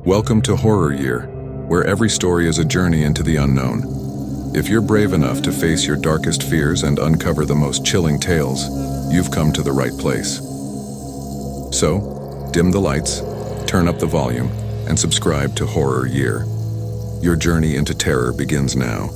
Welcome to Horror Year, where every story is a journey into the unknown. If you're brave enough to face your darkest fears and uncover the most chilling tales, you've come to the right place. So, dim the lights, turn up the volume, and subscribe to Horror Year. Your journey into terror begins now.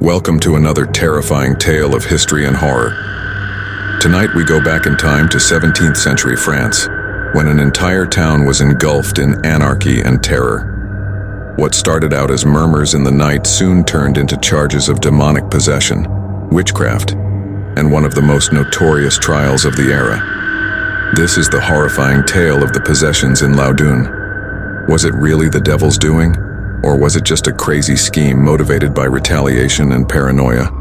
Welcome to another terrifying tale of history and horror. Tonight we go back in time to 17th century France, when an entire town was engulfed in anarchy and terror. What started out as murmurs in the night soon turned into charges of demonic possession, witchcraft, and one of the most notorious trials of the era. This is the horrifying tale of the possessions in Loudun. Was it really the devil's doing, or was it just a crazy scheme motivated by retaliation and paranoia?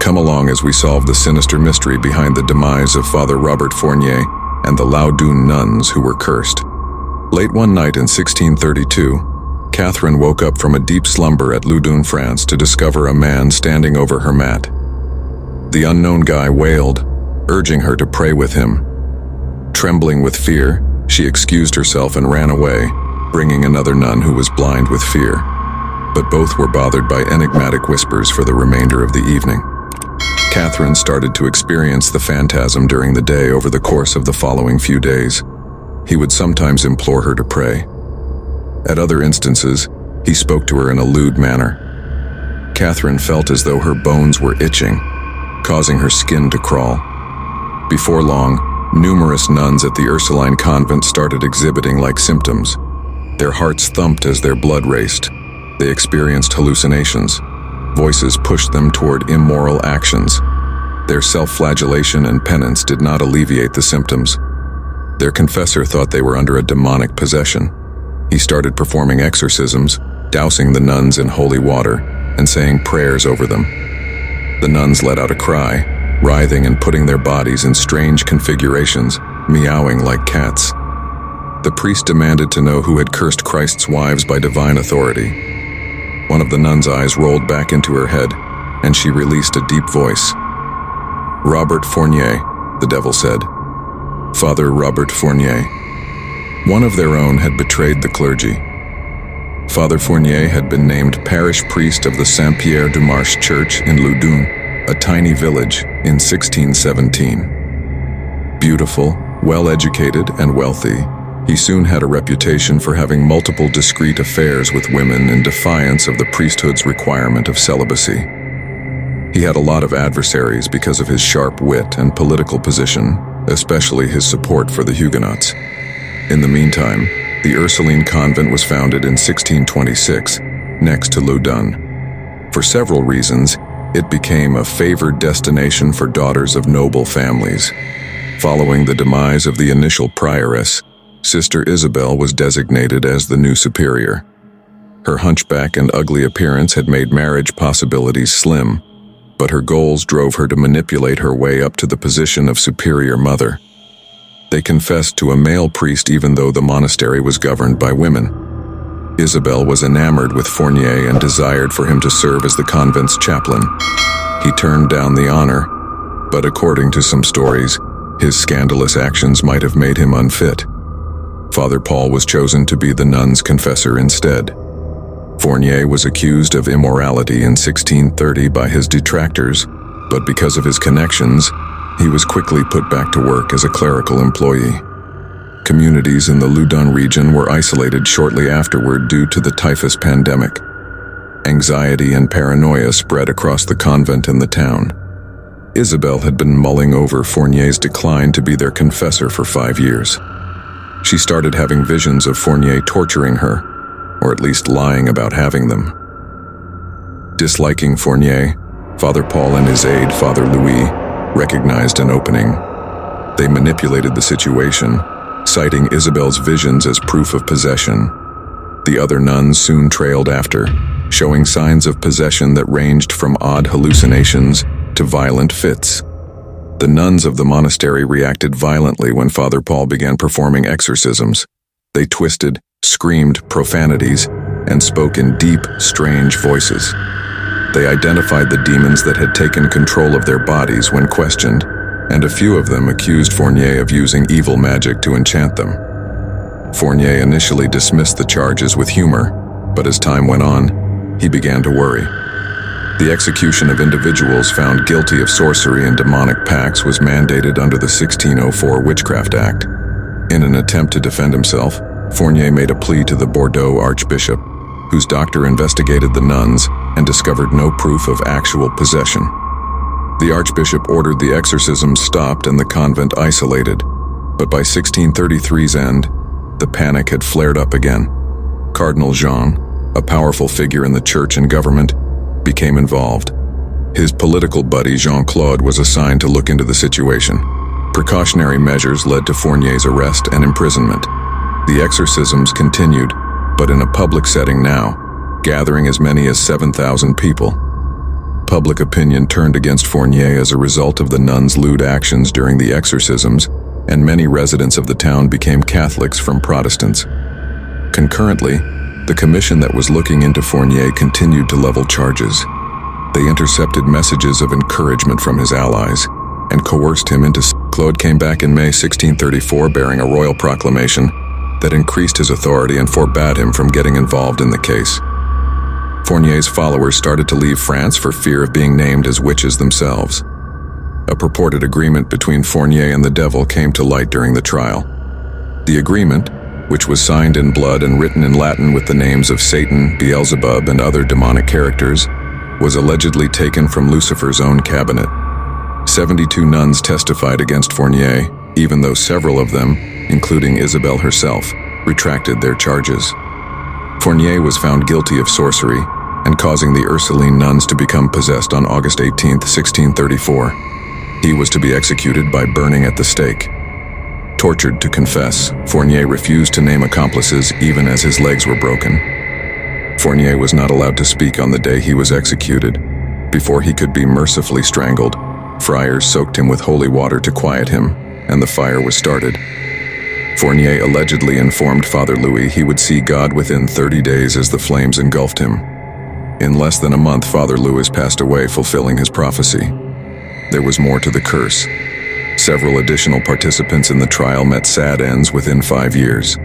Come along as we solve the sinister mystery behind the demise of Father Robert Fournier and the Loudun nuns who were cursed. Late one night in 1632, Catherine woke up from a deep slumber at Loudun, France, to discover a man standing over her mat. The unknown guy wailed, urging her to pray with him. Trembling with fear, she excused herself and ran away, bringing another nun who was blind with fear. But both were bothered by enigmatic whispers for the remainder of the evening. Catherine started to experience the phantasm during the day. Over the course of the following few days, he would sometimes implore her to pray. At other instances, he spoke to her in a lewd manner. Catherine felt as though her bones were itching, causing her skin to crawl. Before long, numerous nuns at the Ursuline convent started exhibiting like symptoms. Their hearts thumped as their blood raced. They experienced hallucinations. Voices pushed them toward immoral actions. Their self-flagellation and penance did not alleviate the symptoms. Their confessor thought they were under a demonic possession. He started performing exorcisms, dousing the nuns in holy water, and saying prayers over them. The nuns let out a cry, writhing and putting their bodies in strange configurations, meowing like cats. The priest demanded to know who had cursed Christ's wives by divine authority. One of the nuns' eyes rolled back into her head, and she released a deep voice. "Robert Fournier," the devil said. "Father Robert Fournier." One of their own had betrayed the clergy. Father Fournier had been named parish priest of the Saint-Pierre-du-Marche church in Loudun, a tiny village, in 1617. Beautiful, well-educated, and wealthy, he soon had a reputation for having multiple discreet affairs with women in defiance of the priesthood's requirement of celibacy. He had a lot of adversaries because of his sharp wit and political position, especially his support for the Huguenots. In the meantime, the Ursuline convent was founded in 1626, next to Loudun. For several reasons, it became a favored destination for daughters of noble families. Following the demise of the initial prioress, Sister Isabel was designated as the new superior. Her hunchback and ugly appearance had made marriage possibilities slim, but her goals drove her to manipulate her way up to the position of superior mother. They confessed to a male priest even though the monastery was governed by women. Isabel was enamored with Fournier and desired for him to serve as the convent's chaplain. He turned down the honor, but according to some stories, his scandalous actions might have made him unfit. Father Paul was chosen to be the nun's confessor instead. Fournier was accused of immorality in 1630 by his detractors, but because of his connections, he was quickly put back to work as a clerical employee. Communities in the Loudun region were isolated shortly afterward due to the typhus pandemic. Anxiety and paranoia spread across the convent and the town. Isabel had been mulling over Fournier's decline to be their confessor for 5 years. She started having visions of Fournier torturing her, or at least lying about having them. Disliking Fournier, Father Paul and his aide, Father Louis, recognized an opening. They manipulated the situation, citing Isabel's visions as proof of possession. The other nuns soon trailed after, showing signs of possession that ranged from odd hallucinations to violent fits. The nuns of the monastery reacted violently when Father Paul began performing exorcisms. They twisted, screamed profanities, and spoke in deep, strange voices. They identified the demons that had taken control of their bodies when questioned, and a few of them accused Fournier of using evil magic to enchant them. Fournier initially dismissed the charges with humor, but as time went on, he began to worry. The execution of individuals found guilty of sorcery and demonic pacts was mandated under the 1604 Witchcraft Act. In an attempt to defend himself, Fournier made a plea to the Bordeaux archbishop, whose doctor investigated the nuns and discovered no proof of actual possession. The archbishop ordered the exorcisms stopped and the convent isolated, but by 1633's end, the panic had flared up again. Cardinal Jean, a powerful figure in the church and government, became involved. His political buddy Jean-Claude was assigned to look into the situation. Precautionary measures led to Fournier's arrest and imprisonment. The exorcisms continued, but in a public setting now, gathering as many as 7,000 people. Public opinion turned against Fournier as a result of the nuns' lewd actions during the exorcisms, and many residents of the town became Catholics from Protestants. Concurrently, the commission that was looking into Fournier continued to level charges. They intercepted messages of encouragement from his allies and coerced him into. Claude came back in May 1634 bearing a royal proclamation that increased his authority and forbade him from getting involved in the case. Fournier's followers started to leave France for fear of being named as witches themselves. A purported agreement between Fournier and the devil came to light during the trial. The agreement, which was signed in blood and written in Latin with the names of Satan, Beelzebub, and other demonic characters, was allegedly taken from Lucifer's own cabinet. 72 nuns testified against Fournier, even though several of them, including Isabel herself, retracted their charges. Fournier was found guilty of sorcery and causing the Ursuline nuns to become possessed on August 18, 1634. He was to be executed by burning at the stake. Tortured to confess, Fournier refused to name accomplices even as his legs were broken. Fournier was not allowed to speak on the day he was executed. Before he could be mercifully strangled, friars soaked him with holy water to quiet him, and the fire was started. Fournier allegedly informed Father Louis he would see God within 30 days as the flames engulfed him. In less than a month, Father Louis passed away, fulfilling his prophecy. There was more to the curse. Several additional participants in the trial met sad ends within 5 years.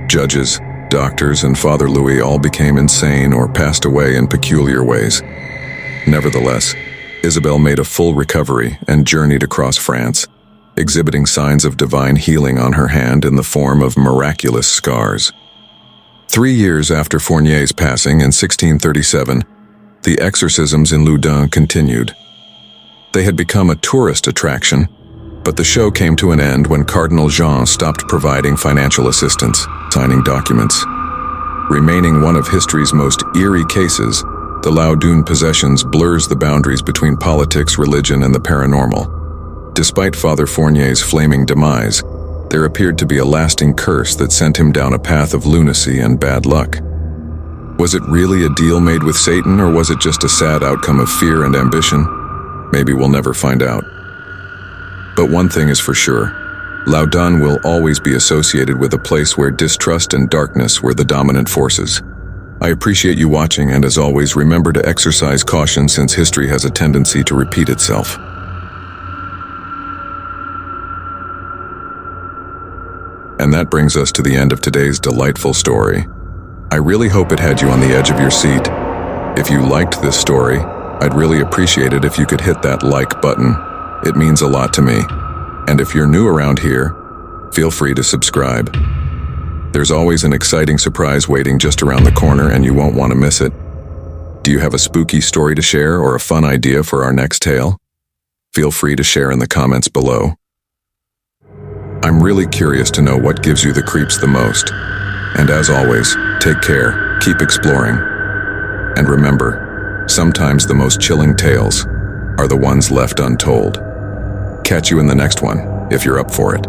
Judges, doctors, and Father Louis all became insane or passed away in peculiar ways. Nevertheless, Isabel made a full recovery and journeyed across France, exhibiting signs of divine healing on her hand in the form of miraculous scars. 3 years after Fournier's passing in 1637, the exorcisms in Loudun continued. They had become a tourist attraction, but the show came to an end when Cardinal Jean stopped providing financial assistance, signing documents. Remaining one of history's most eerie cases, the Loudun possessions blurs the boundaries between politics, religion, and the paranormal. Despite Father Fournier's flaming demise, there appeared to be a lasting curse that sent him down a path of lunacy and bad luck. Was it really a deal made with Satan, or was it just a sad outcome of fear and ambition? Maybe we'll never find out. But one thing is for sure, Loudun will always be associated with a place where distrust and darkness were the dominant forces. I appreciate you watching, and as always, remember to exercise caution since history has a tendency to repeat itself. And that brings us to the end of today's delightful story. I really hope it had you on the edge of your seat. If you liked this story, I'd really appreciate it if you could hit that like button. It means a lot to me. And if you're new around here, feel free to subscribe. There's always an exciting surprise waiting just around the corner, and you won't want to miss it. Do you have a spooky story to share or a fun idea for our next tale? Feel free to share in the comments below. I'm really curious to know what gives you the creeps the most. And as always, take care, keep exploring. And remember, sometimes the most chilling tales are the ones left untold. Catch you in the next one, if you're up for it.